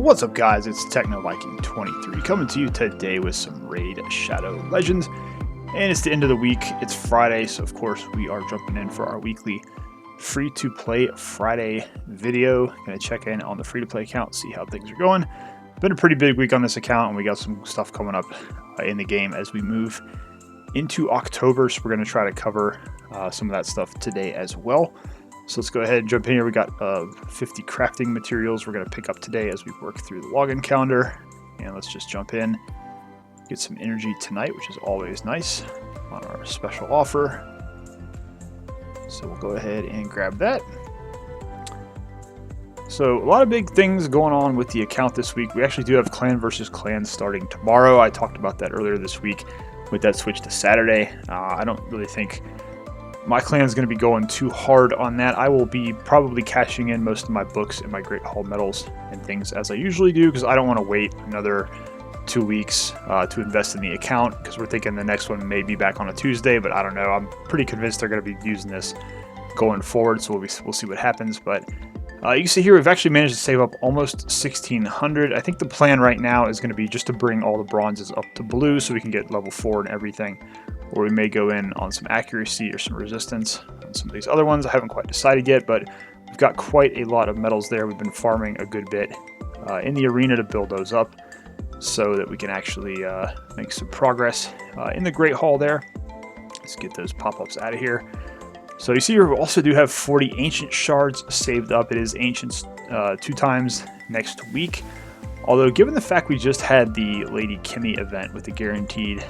What's up, guys? It's Techno Viking 23 coming to you today with some Raid Shadow Legends, and it's the end of the week. It's Friday, so of course we are jumping in for our weekly free-to-play Friday video. Gonna check in on the free-to-play account, see how things are going. Been a pretty big week on this account, and we got some stuff coming up in the game as we move into October. So we're gonna try to cover some of that stuff today as well. So let's go ahead and jump in here. We got 50 crafting materials we're going to pick up today as we work through the login calendar. And let's just jump in, get some energy tonight, which is always nice on our special offer. So we'll go ahead and grab that. So a lot of big things going on with the account this week. We actually do have clan versus clan starting tomorrow. I talked about that earlier this week with that switch to Saturday. I don't really think my clan is going to be going too hard on that. I will be probably cashing in most of my books and my Great Hall medals and things as I usually do, because I don't want to wait another 2 weeks to invest in the account, because we're thinking the next one may be back on a Tuesday, but I don't know. I'm pretty convinced they're going to be using this going forward, so we'll see what happens. But you can see here we've actually managed to save up almost 1,600. I think the plan right now is going to be just to bring all the bronzes up to blue so we can get level 4 and everything. Or we may go in on some accuracy or some resistance on some of these other ones. I haven't quite decided yet, but we've got quite a lot of medals there. We've been farming a good bit in the arena to build those up so that we can actually make some progress in the Great Hall there. Let's get those pop-ups out of here. So you see here we also do have 40 Ancient Shards saved up. It is Ancients 2 times next week. Although given the fact we just had the Lady Kimmy event with the guaranteed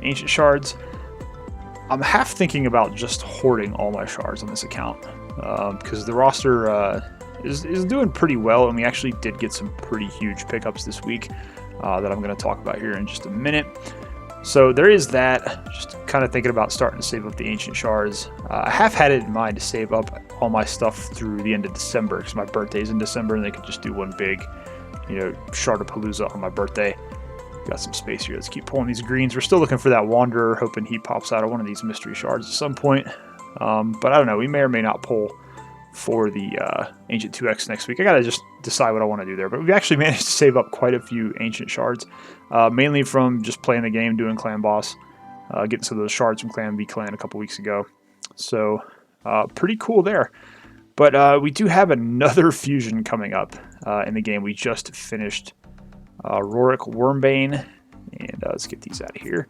Ancient Shards, I'm half thinking about just hoarding all my shards on this account, because the roster is doing pretty well, and we actually did get some pretty huge pickups this week that I'm going to talk about here in just a minute. So there is that. Just kind of thinking about starting to save up the Ancient Shards. I have had it in mind to save up all my stuff through the end of December, because my birthday's in December, and they could just do one big, Shardapalooza on my birthday. Got some space here. Let's keep pulling these greens. We're still looking for that Wanderer, hoping he pops out of one of these mystery shards at some point. But I don't know. We may or may not pull for the Ancient 2X next week. I got to just decide what I want to do there. But we've actually managed to save up quite a few Ancient Shards, mainly from just playing the game, doing Clan Boss, getting some of those shards from Clan B Clan a couple weeks ago. So pretty cool there. But we do have another fusion coming up in the game. We just finished Rorik Wormbane, and let's get these out of here.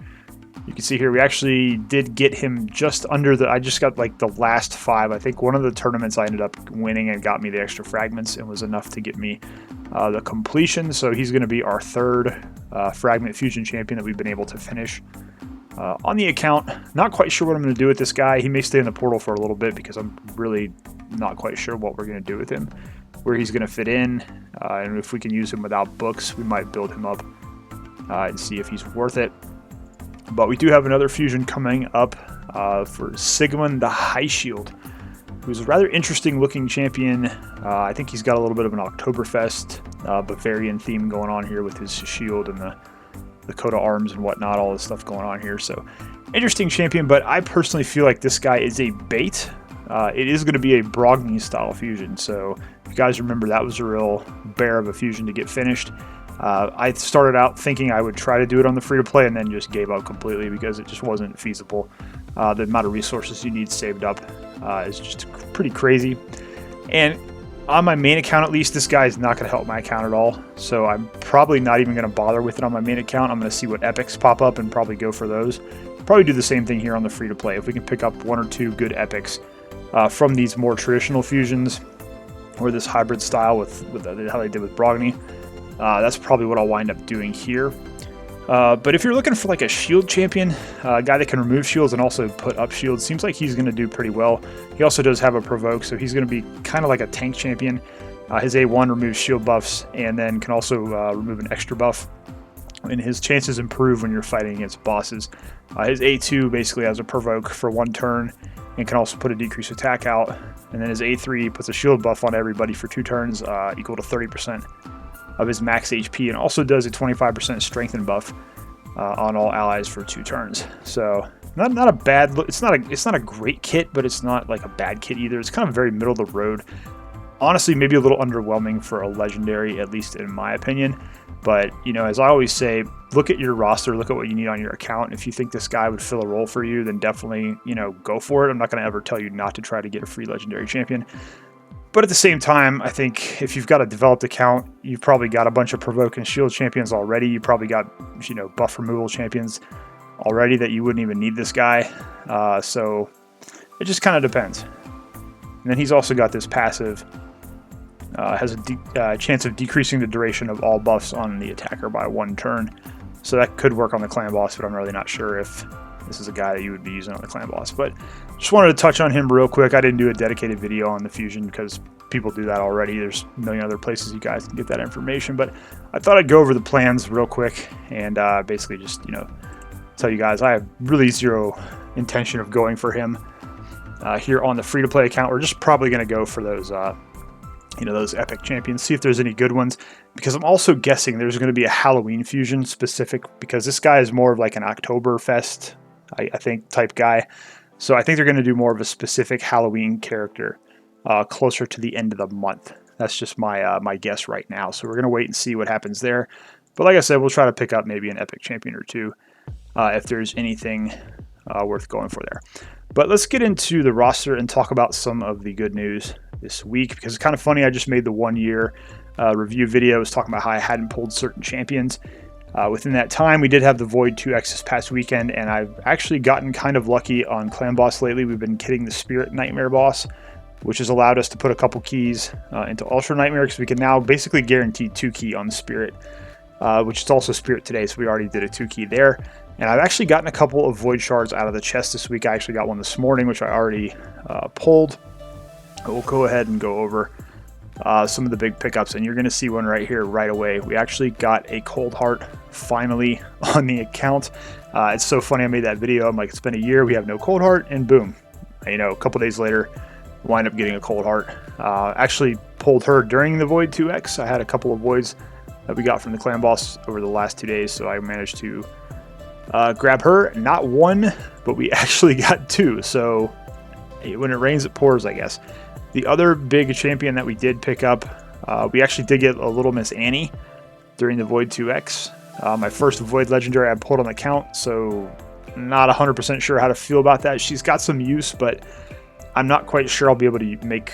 You can see here we actually did get him just under the, I just got like the last 5. I think one of the tournaments I ended up winning and got me the extra fragments and was enough to get me the completion. So he's going to be our 3rd fragment fusion champion that we've been able to finish on the account. Not quite sure what I'm going to do with this guy. He may stay in the portal for a little bit, because I'm really not quite sure what we're going to do with him, where he's going to fit in, and if we can use him without books, we might build him up and see if he's worth it. But we do have another fusion coming up for Sigmund the Highshield, who's a rather interesting looking champion. I think he's got a little bit of an Oktoberfest Bavarian theme going on here with his shield and the coat of arms and whatnot, all this stuff going on here. So interesting champion, but I personally feel like this guy is a bait. It is going to be a Brogni style fusion, so if you guys remember, that was a real bear of a fusion to get finished. I started out thinking I would try to do it on the free-to-play and then just gave up completely because it just wasn't feasible. The amount of resources you need saved up is just pretty crazy. And on my main account, at least, this guy is not going to help my account at all, so I'm probably not even going to bother with it on my main account. I'm going to see what epics pop up and probably go for those. Probably do the same thing here on the free-to-play. If we can pick up 1 or 2 good epics from these more traditional fusions, or this hybrid style with how they did with Brogni, that's probably what I'll wind up doing here. But if you're looking for like a shield champion, a guy that can remove shields and also put up shields, seems like he's going to do pretty well. He also does have a provoke, so he's going to be kind of like a tank champion. His A1 removes shield buffs and then can also remove an extra buff, and his chances improve when you're fighting against bosses. His A2 basically has a provoke for 1 turn and can also put a decreased attack out, and then his A3 puts a shield buff on everybody for 2 turns, equal to 30% of his max HP, and also does a 25% strengthen buff on all allies for 2 turns. So not a bad, it's not a great kit, but it's not like a bad kit either. It's kind of very middle of the road. honestly maybe a little underwhelming for a legendary, at least in my opinion. But, you know, as I always say, look at your roster, look at what you need on your account. If you think this guy would fill a role for you, then definitely, you know, go for it. I'm not going to ever tell you not to try to get a free legendary champion. But at the same time, I think if you've got a developed account, you've probably got a bunch of Provoke and Shield champions already. You probably got, you know, buff removal champions already that you wouldn't even need this guy. So it just kind of depends. And then he's also got this passive, has a chance of decreasing the duration of all buffs on the attacker by 1 turn. So that could work on the clan boss, but I'm really not sure if this is a guy that you would be using on the clan boss. But just wanted to touch on him real quick. I didn't do a dedicated video on the fusion because people do that already. There's a million other places you guys can get that information. But I thought I'd go over the plans real quick and basically just, you know, tell you guys I have really zero intention of going for him here on the free-to-play account. We're just probably going to go for those, you know, those epic champions, see if there's any good ones, because I'm also guessing there's going to be a Halloween fusion specific, because this guy is more of like an Oktoberfest, I think, type guy. So I think they're going to do more of a specific Halloween character closer to the end of the month. That's just my my guess right now. So we're going to wait and see what happens there. But like I said, we'll try to pick up maybe an epic champion or two if there's anything worth going for there. But let's get into the roster and talk about some of the good news this week, because it's kind of funny. I just made the 1 year review video. I was talking about how I hadn't pulled certain champions. Within that time, we did have the Void 2X this past weekend, and I've actually gotten kind of lucky on Clan Boss lately. We've been getting the Spirit Nightmare Boss, which has allowed us to put a couple keys into Ultra Nightmare, because we can now basically guarantee 2 key on the Spirit, which is also Spirit today, so we already did a 2 key there. And I've actually gotten a couple of Void Shards out of the chest this week. I actually got one this morning, which I already pulled. We'll go ahead and go over some of the big pickups, and you're going to see one right here right away. We actually got a Coldheart finally on the account. It's so funny. I made that video. I'm like, it's been a year. We have no Coldheart, and boom. You know, a couple days later, wind up getting a Coldheart. Actually pulled her during the Void 2X. I had a couple of Voids that we got from the clan boss over the last 2 days, so I managed to grab her. Not one, but we actually got 2. So when it rains, it pours, I guess. The other big champion that we did pick up, we actually did get a little Miss Annie during the Void 2X. My first Void Legendary I pulled on the count, so not 100% sure how to feel about that. She's got some use, but I'm not quite sure I'll be able to make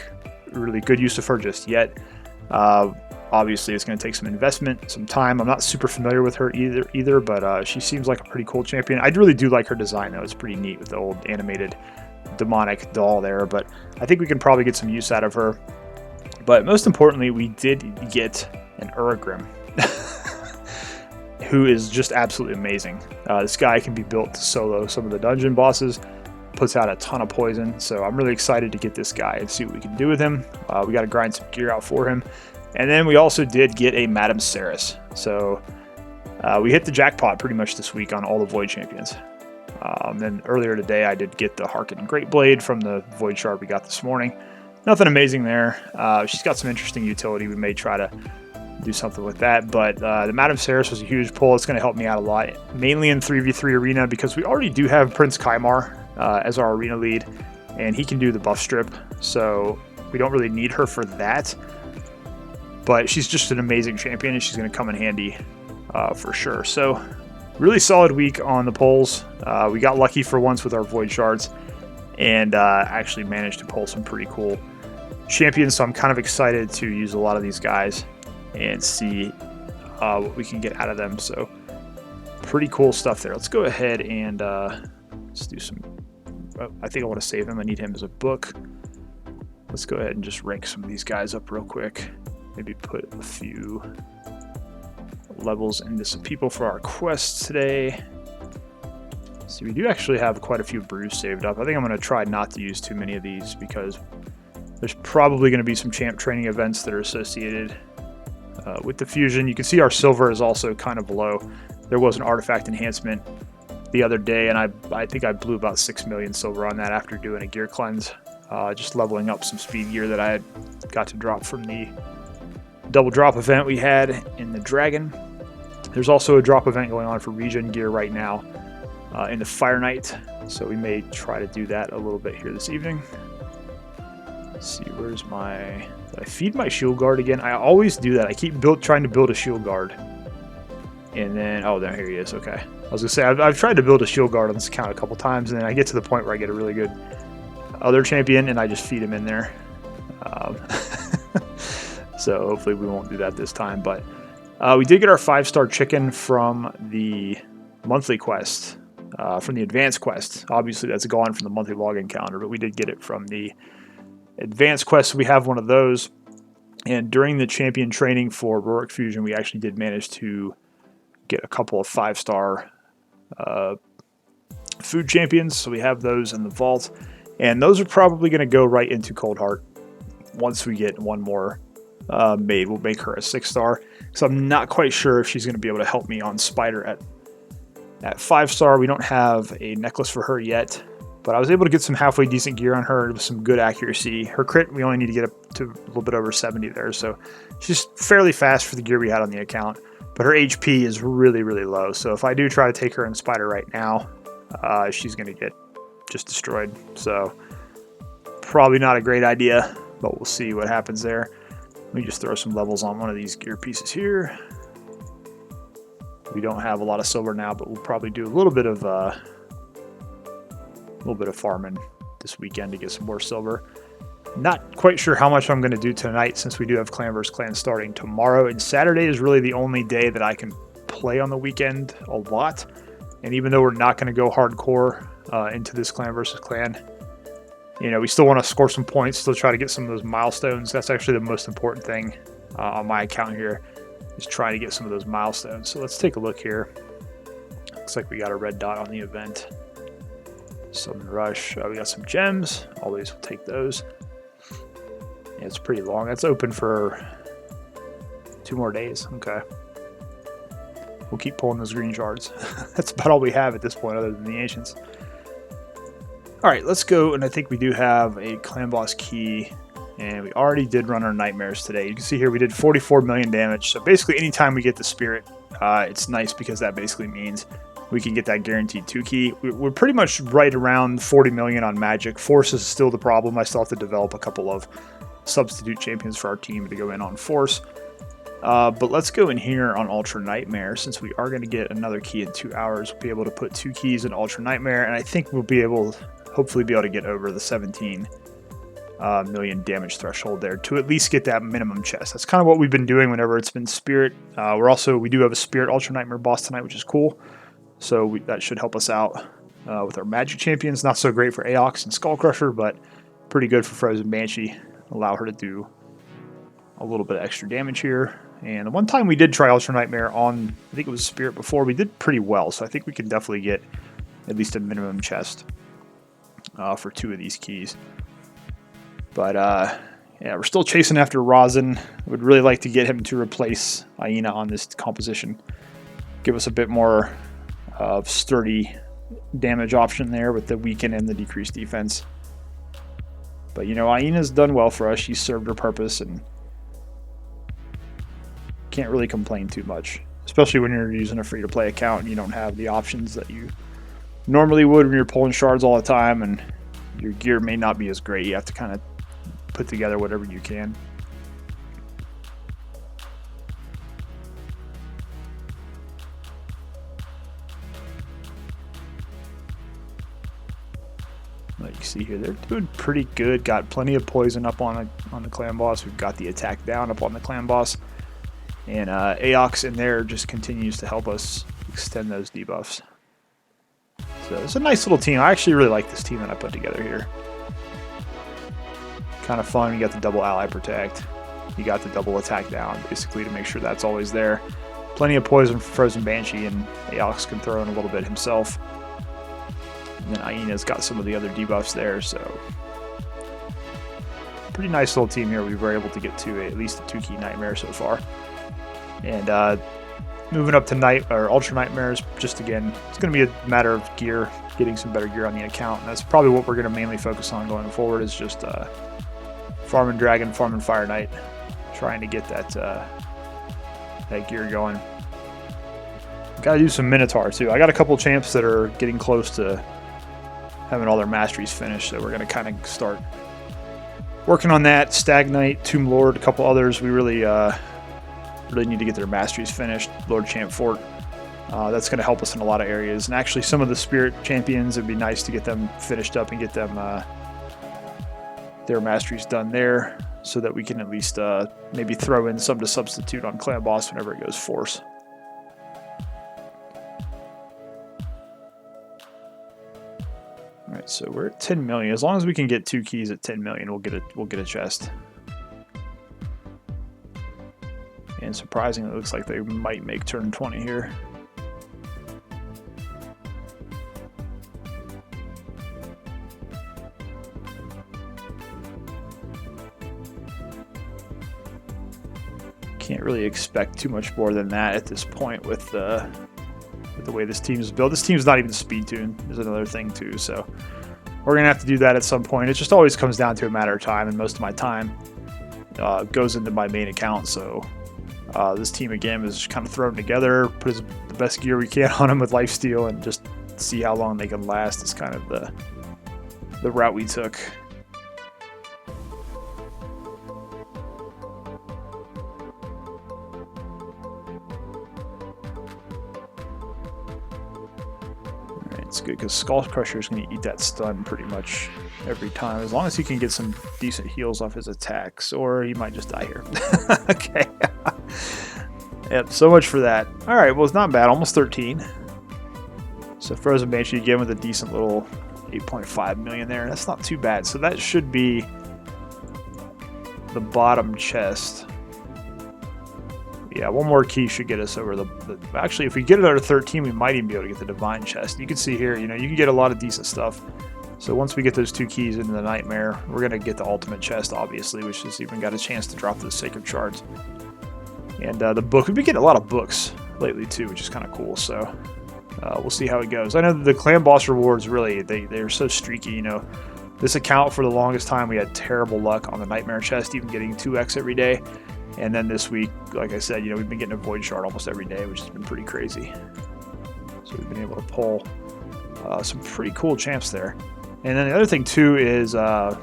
really good use of her just yet. Obviously, it's going to take some investment, some time. I'm not super familiar with her either, but she seems like a pretty cool champion. I really do like her design, though. It's pretty neat with the old animated demonic doll there, but I think we can probably get some use out of her. But most importantly, we did get an Urogrim, who is just absolutely amazing. This guy can be built to solo some of the dungeon bosses, puts out a ton of poison, so I'm really excited to get this guy and see what we can do with him. We got to grind some gear out for him. And then we also did get a Madam Serris, so we hit the jackpot pretty much this week on all the Void champions. Then earlier today, I did get the Harkin Great Blade from the Void Shard we got this morning. Nothing amazing there. She's got some interesting utility. We may try to do something with that, but the Madam Serris was a huge pull. It's going to help me out a lot, mainly in 3v3 arena, because we already do have Prince Kaimar as our arena lead, and he can do the buff strip, so we don't really need her for that. But she's just an amazing champion, and she's going to come in handy for sure. So really solid week on the pulls. We got lucky for once with our Void Shards, and actually managed to pull some pretty cool champions. So I'm kind of excited to use a lot of these guys and see what we can get out of them. So pretty cool stuff there. Let's go ahead and let's do some. I think I want to save him. I need him as a book. Let's go ahead and just rank some of these guys up real quick. Maybe put a few levels into some people for our quests today. See, we do actually have quite a few brews saved up. I think I'm going to try not to use too many of these, because there's probably going to be some champ training events that are associated with the fusion. You can see our silver is also kind of low. There was an artifact enhancement the other day, and I think I blew about 6 million silver on that after doing a gear cleanse, just leveling up some speed gear that I had got to drop from the double drop event we had in the Dragon. There's also a drop event going on for regen gear right now in the Fire Knight, so we may try to do that a little bit here this evening. Let's see, where's my... Did I feed my shield guard again? I always do that. I keep trying to build a shield guard. And then... Oh, there, here he is. Okay. I was going to say, I've tried to build a shield guard on this account a couple times, and then I get to the point where I get a really good other champion, and I just feed him in there. So hopefully we won't do that this time. But we did get our 5-star chicken from the monthly quest, from the advanced quest. Obviously, that's gone from the monthly login calendar, but we did get it from the advanced quest. We have one of those. And during the champion training for Rorik Fusion, we actually did manage to get a couple of 5-star food champions. So we have those in the vault. And those are probably going to go right into Coldheart once we get one more made. We'll make her a 6-star. So I'm not quite sure if she's going to be able to help me on Spider at 5-star. We don't have a necklace for her yet, but I was able to get some halfway decent gear on her with some good accuracy. Her crit, we only need to get up to a little bit over 70 there, so she's fairly fast for the gear we had on the account, but her HP is really, really low. So if I do try to take her in Spider right now, she's going to get just destroyed. So probably not a great idea, but we'll see what happens there. Let me just throw some levels on one of these gear pieces here. We don't have a lot of silver now, but we'll probably do a little bit of farming this weekend to get some more silver. Not quite sure how much I'm going to do tonight, since we do have Clan vs. Clan starting tomorrow, and Saturday is really the only day that I can play on the weekend a lot. And even though we're not going to go hardcore into this Clan vs. Clan, you know, we still want to score some points, still try to get some of those milestones. That's actually the most important thing on my account here, is trying to get some of those milestones. So let's take a look here. Looks like we got a red dot on the event. Southern Rush. We got some gems. Always will take those. Yeah, it's pretty long. That's open for 2 more days. Okay. We'll keep pulling those green shards. That's about all we have at this point, other than the ancients. All right, let's go. And I think we do have a clan boss key. And we already did run our nightmares today. You can see here we did 44 million damage. So basically, anytime we get the spirit, it's nice, because that basically means we can get that guaranteed 2 key. We're pretty much right around 40 million on magic. Force is still the problem. I still have to develop a couple of substitute champions for our team to go in on Force. But let's go in here on Ultra Nightmare. Since we are going to get another key in 2 hours, we'll be able to put 2 keys in Ultra Nightmare. And I think we'll be able, hopefully be able to get over the 17 million damage threshold there to at least get that minimum chest. That's kind of what we've been doing whenever it's been Spirit. We do have a Spirit Ultra Nightmare boss tonight, which is cool. So that should help us out with our magic champions. Not so great for Aox and Skullcrusher, but pretty good for Frozen Banshee. Allow her to do a little bit of extra damage here. And the one time we did try Ultra Nightmare on, I think it was Spirit before, we did pretty well. So I think we can definitely get at least a minimum chest for 2 of these keys. But yeah, we're still chasing after Rosin. Would really like to get him to replace Aina on this composition. Give us a bit more of sturdy damage option there with the weaken and the decreased defense. But you know, Aina's done well for us. She's served her purpose and can't really complain too much. Especially when you're using a free-to-play account and you don't have the options that you normally would when you're pulling shards all the time, and your gear may not be as great. You have to kind of put together whatever you can. Like you see here, they're doing pretty good. Got plenty of poison up on the clan boss. We've got the attack down up on the clan boss. And Aox in there just continues to help us extend those debuffs. So it's a nice little team. I actually really like this team that I put together here. Kind of fun. You got the double ally protect. You got the double attack down, basically, to make sure that's always there. Plenty of poison for Frozen Banshee, and Aox can throw in a little bit himself. And then Aina's got some of the other debuffs there, so pretty nice little team here. We were able to get to at least a 2-key nightmare so far. And moving up to Ultra Nightmares, just again, it's going to be a matter of gear, getting some better gear on the account. And that's probably what we're going to mainly focus on going forward, is just farming Dragon, farming Fire Knight, trying to get that gear going. Got to do some Minotaur too. I got a couple champs that are getting close to having all their masteries finished, so we're going to kind of start working on that. Stagnite, Tomb Lord, a couple others. We really need to get their masteries finished. Lord Champ Fort. That's going to help us in a lot of areas. And actually, some of the Spirit Champions, it'd be nice to get them finished up and get them their masteries done there, so that we can at least maybe throw in some to substitute on Clan Boss whenever it goes Force. Alright, so we're at 10 million. As long as we can get 2 keys at 10 million, we'll get a chest. And surprisingly, it looks like they might make turn 20 here. Can't really expect too much more than that at this point with the way this team is built. This team's not even speed tuned. There's another thing too, so we're gonna have to do that at some point. It just always comes down to a matter of time, and most of my time goes into my main account. So this team again is kind of thrown together, put the best gear we can on them with lifesteal, and just see how long they can last. Is kind of the route we took. It's good because Skull Crusher is going to eat that stun pretty much every time, as long as he can get some decent heals off his attacks, or he might just die here. Okay. Yep, so much for that. Alright, well, it's not bad. Almost 13. So Frozen Banshee again with a decent little 8.5 million there. That's not too bad. So that should be the bottom chest. Yeah, one more key should get us over the actually, if we get another 13, we might even be able to get the Divine Chest. You can see here, you know, you can get a lot of decent stuff. So once we get those 2 keys into the Nightmare, we're going to get the Ultimate Chest, obviously, which has even got a chance to drop those Sacred Shards. And the book, we've been getting a lot of books lately, too, which is kind of cool. So we'll see how it goes. I know the Clan Boss rewards, really, they're so streaky, you know. This account, for the longest time, we had terrible luck on the Nightmare Chest, even getting 2x every day. And then this week, like I said, you know, we've been getting a Void Shard almost every day, which has been pretty crazy. So we've been able to pull some pretty cool champs there. And then the other thing too is, I'm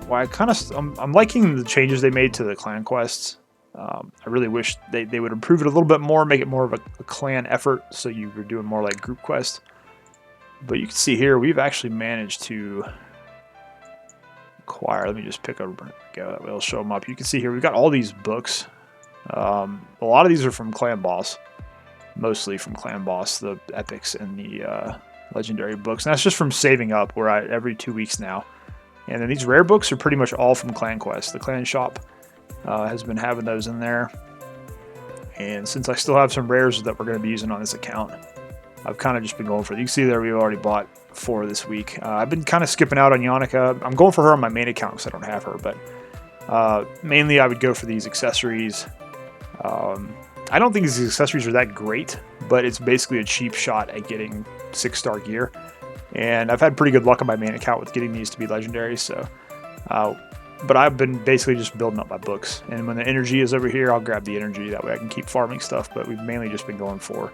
liking the changes they made to the clan quests. I really wish they would improve it a little bit more, make it more of a clan effort, so you were doing more like group quests. But you can see here, we've actually managed to acquire. Let me just pick up. Go. It'll show them up. You can see here we've got all these books. A lot of these are from Clan Boss, mostly from Clan Boss, the epics and the legendary books. And that's just from saving up. We're at every 2 weeks now. And then these rare books are pretty much all from Clan Quest. The Clan Shop has been having those in there. And since I still have some rares that we're going to be using on this account, I've kind of just been going for it. You can see there we've already bought 4 this week. I've been kind of skipping out on Yannicka. I'm going for her on my main account because I don't have her, but mainly I would go for these accessories. I don't think these accessories are that great, but it's basically a cheap shot at getting 6-star gear. And I've had pretty good luck on my main account with getting these to be legendary, so... but I've been basically just building up my books. And when the energy is over here, I'll grab the energy. That way I can keep farming stuff, but we've mainly just been going for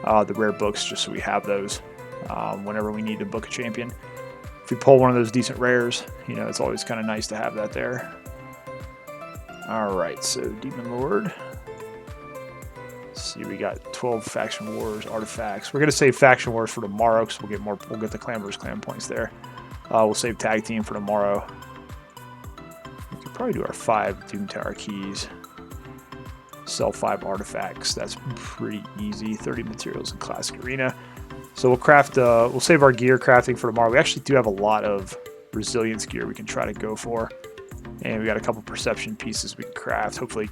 the rare books just so we have those whenever we need to book a champion. If we pull one of those decent rares, you know, it's always kind of nice to have that there. Alright, so Demon Lord. Let's see, we got 12 Faction Wars artifacts. We're going to save Faction Wars for tomorrow because we'll get the Clan vs. Clan points there. We'll save Tag Team for tomorrow. We could probably do our 5 Doom Tower keys. Sell 5 artifacts. That's pretty easy. 30 materials in Classic Arena. So we'll craft. We'll save our gear crafting for tomorrow. We actually do have a lot of resilience gear we can try to go for, and we got a couple perception pieces we can craft. Hopefully,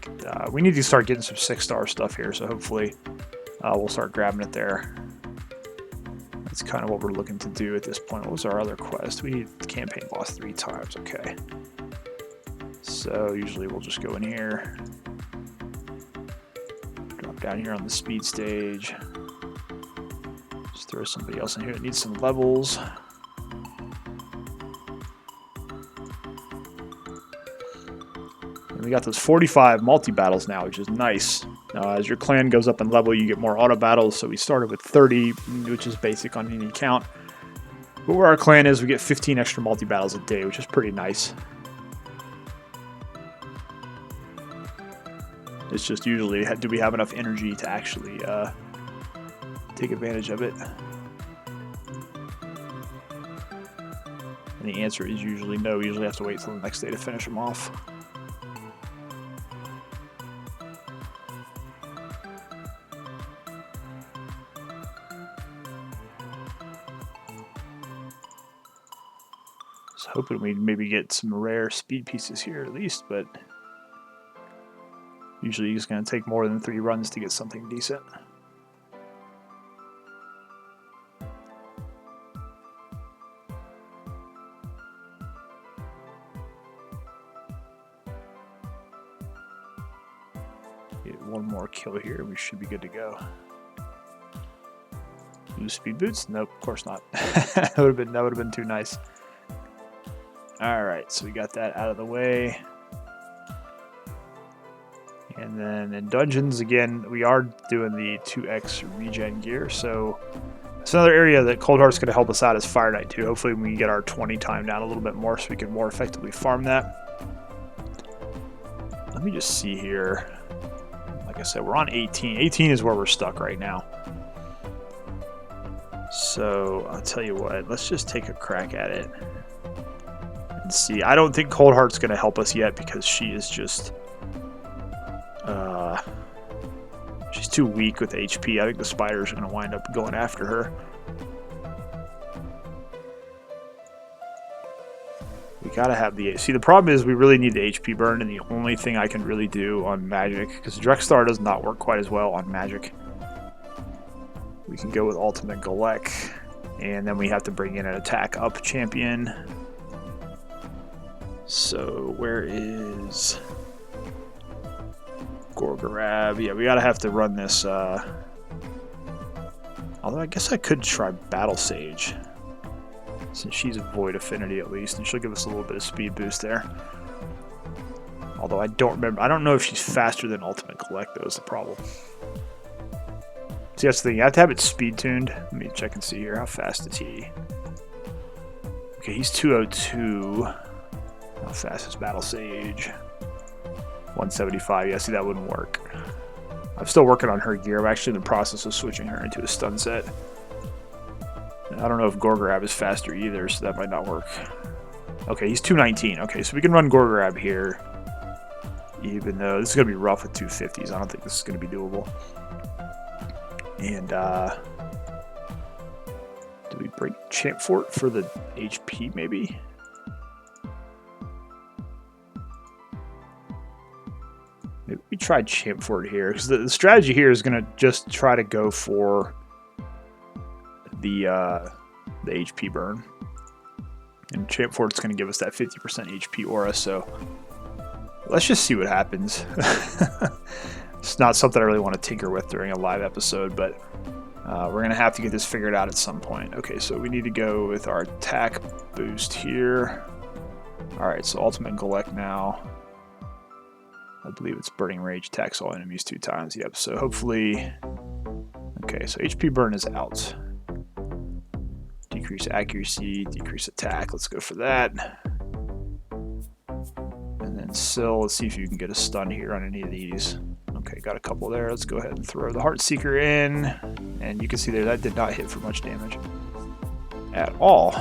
we need to start getting some 6-star stuff here. So hopefully, we'll start grabbing it there. That's kind of what we're looking to do at this point. What was our other quest? We need the campaign boss 3 times. Okay. So usually we'll just go in here. Drop down here on the speed stage. Just throw somebody else in here that needs some levels. And we got those 45 multi-battles now, which is nice. As your clan goes up in level, you get more auto-battles. So we started with 30, which is basic on any account. But where our clan is, we get 15 extra multi-battles a day, which is pretty nice. It's just usually, do we have enough energy to actually take advantage of it? And the answer is usually no. We usually have to wait till the next day to finish them off. I was hoping we'd maybe get some rare speed pieces here at least, but usually it's going to take more than 3 runs to get something decent. Get one more kill here, we should be good to go. Use speed boots? Nope, of course not. that would have been too nice. Alright, so we got that out of the way. And then in dungeons, again, we are doing the 2x regen gear, so it's another area that Coldheart's going to help us out is Fire Knight too. Hopefully we can get our 20 time down a little bit more so we can more effectively farm that. Let me just see here. Like I said, we're on 18. 18 is where we're stuck right now. So I'll tell you what, let's just take a crack at it. And see, I don't think Coldheart's going to help us yet because she is just... she's too weak with HP. I think the spiders are going to wind up going after her. We got to have the... See, the problem is we really need the HP burn, and the only thing I can really do on magic, because Drexstar does not work quite as well on magic. We can go with Ultimate Golek, and then we have to bring in an attack up champion. So, where is... Gorgarab? Yeah, we gotta have to run this, although I guess I could try Battle Sage, since she's a Void Affinity at least, and she'll give us a little bit of speed boost there. Although I don't know if she's faster than Ultimate Golek, though, is the problem. See, that's the thing, you have to have it speed tuned. Let me check and see here, how fast is he? Okay, he's 202. How fast is Battle Sage? 175. Yeah, see, that wouldn't work. I'm still working on her gear. I'm actually in the process of switching her into a stun set. I don't know if Gorgarab is faster either, so that might not work. Okay, he's 219. Okay, so we can run Gorgarab here, even though this is going to be rough with 250s. I don't think this is going to be doable. And, do we break Champ Fort for the HP, maybe? Maybe we tried Champ Fort here, because the strategy here is going to just try to go for the HP burn. And Champ Fort's going to give us that 50% HP aura, so let's just see what happens. It's not something I really want to tinker with during a live episode, but we're going to have to get this figured out at some point. Okay, so we need to go with our attack boost here. Alright, so Ultimate Golek now. I believe it's Burning Rage, attacks all enemies 2 times. Yep, so hopefully... Okay, so HP burn is out. Decrease accuracy, decrease attack. Let's go for that. And then Syl, let's see if you can get a stun here on any of these. Okay, got a couple there. Let's go ahead and throw the Heartseeker in. And you can see there, that did not hit for much damage at all.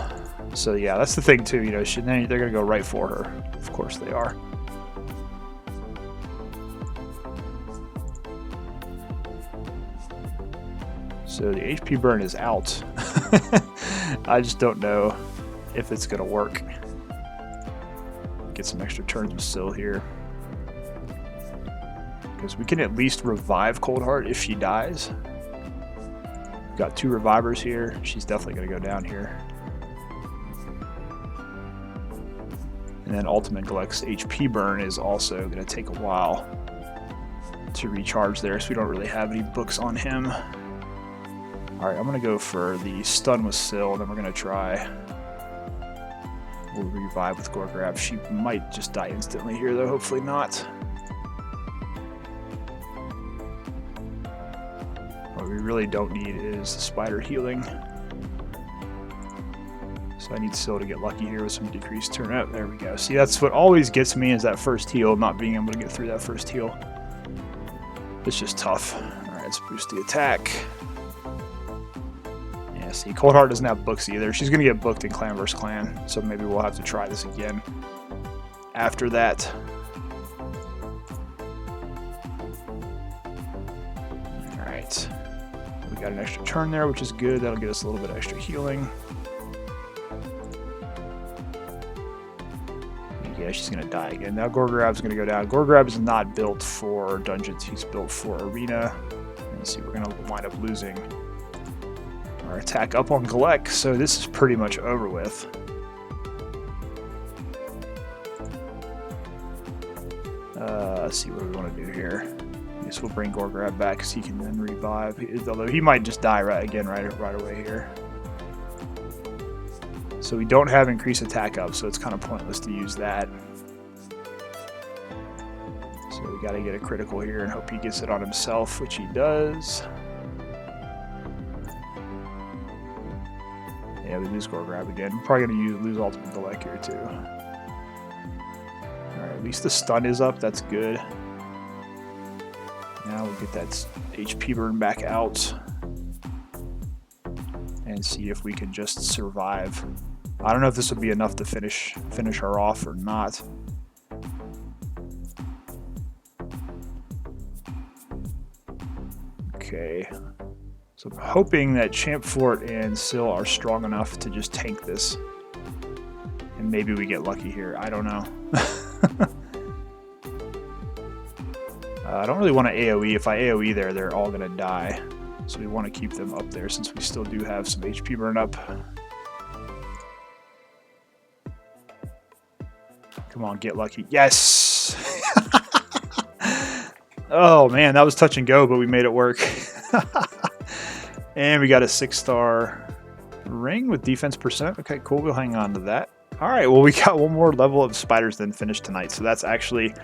So yeah, that's the thing too, you know, they're going to go right for her. Of course they are. So the HP burn is out. I just don't know if it's going to work. Get some extra turns with Syl here. Because we can at least revive Coldheart if she dies. We've got 2 revivers here. She's definitely going to go down here. And then Ultimate Golek's HP burn is also going to take a while to recharge there, so we don't really have any books on him. Alright, I'm going to go for the stun with Syl, then we're going to try... We'll revive with Gorgarab. She might just die instantly here, though. Hopefully not. What we really don't need is the spider healing. So I need Syl to get lucky here with some decreased turn. Oh, there we go. See, that's what always gets me is that first heal, not being able to get through that first heal. It's just tough. Alright, let's boost the attack. Yeah, see, Coldheart doesn't have books either. She's going to get booked in Clan vs. Clan, so maybe we'll have to try this again after that. Alright. We got an extra turn there, which is good. That'll get us a little bit extra healing. Yeah, she's going to die again. Now Gorgrab's going to go down. Gorgrab is not built for dungeons. He's built for arena. Let's see, we're going to wind up losing our attack up on Galek, so this is pretty much over with. Let's see what we want to do here. I guess we'll bring Gorgrab back because he can then revive. Although he might just die right away here. So we don't have increased attack up, so it's kind of pointless to use that. So we got to get a critical here and hope he gets it on himself, which he does. Yeah, we lose Gorgrab again. We're probably going to lose Ultimate Galek here too. Alright, at least the stun is up. That's good. Now we'll get that HP burn back out and see if we can just survive. I don't know if this will be enough to finish her off or not. Okay. So I'm hoping that Champfort and Syl are strong enough to just tank this. And maybe we get lucky here. I don't know. I don't really want to AoE. If I AoE there, they're all going to die. So we want to keep them up there since we still do have some HP burn up. Come on, get lucky. Yes! Oh man, that was touch and go, but we made it work. And we got a 6-star ring with defense percent. Okay, cool. We'll hang on to that. All right, well, we got one more level of spiders then finished tonight. So that's actually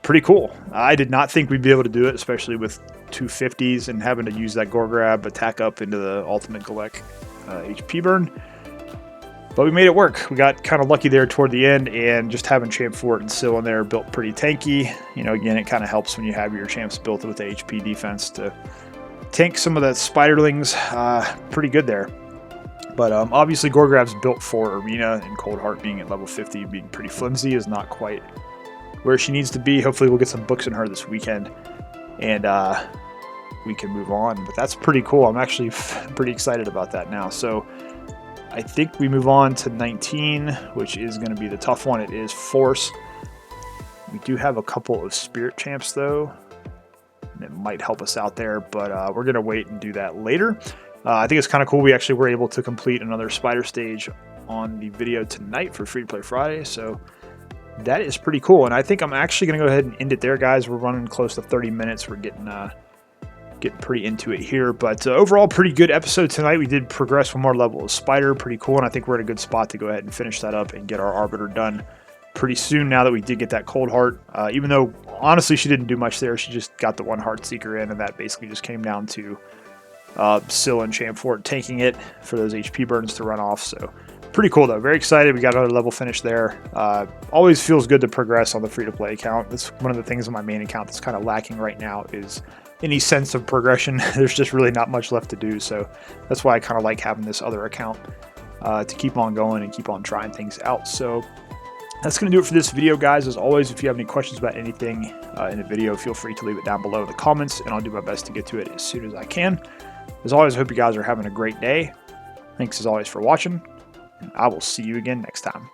pretty cool. I did not think we'd be able to do it, especially with 250s and having to use that Gorgrab attack up into the ultimate Galek HP burn. But we made it work. We got kind of lucky there toward the end, and just having Champfort and Syl in there built pretty tanky. You know, again, it kind of helps when you have your champs built with the HP defense to tank some of the spiderlings. Pretty good there. But obviously Gorgrab's built for arena, and Coldheart being at level 50, being pretty flimsy, is not quite where she needs to be. Hopefully we'll get some books in her this weekend, and we can move on. But that's pretty cool. I'm actually pretty excited about that now. So I think we move on to 19, which is going to be the tough one. It is Force. We do have a couple of Spirit Champs, though. And it might help us out there, but we're going to wait and do that later. I think it's kind of cool. We actually were able to complete another spider stage on the video tonight for Free-to-Play Friday, so that is pretty cool. And I think I'm actually going to go ahead and end it there, guys. We're running close to 30 minutes. We're getting pretty into it here, but overall pretty good episode tonight. We did progress one more level of spider, pretty cool, and I think we're in a good spot to go ahead and finish that up and get our arbiter done pretty soon now that we did get that Coldheart. Even though honestly she didn't do much there, she just got the one Heartseeker in, and that basically just came down to Syl and Champfort taking it for those HP burns to run off. So pretty cool though. Very excited. We got another level finished there. Always feels good to progress on the free-to-play account. That's one of the things on my main account that's kind of lacking right now, is any sense of progression. There's just really not much left to do, so that's why I kind of like having this other account to keep on going and keep on trying things out. So that's going to do it for this video, guys. As always, if you have any questions about anything in the video, feel free to leave it down below in the comments, and I'll do my best to get to it as soon as I can. As always, I hope you guys are having a great day. Thanks as always for watching, and I will see you again next time.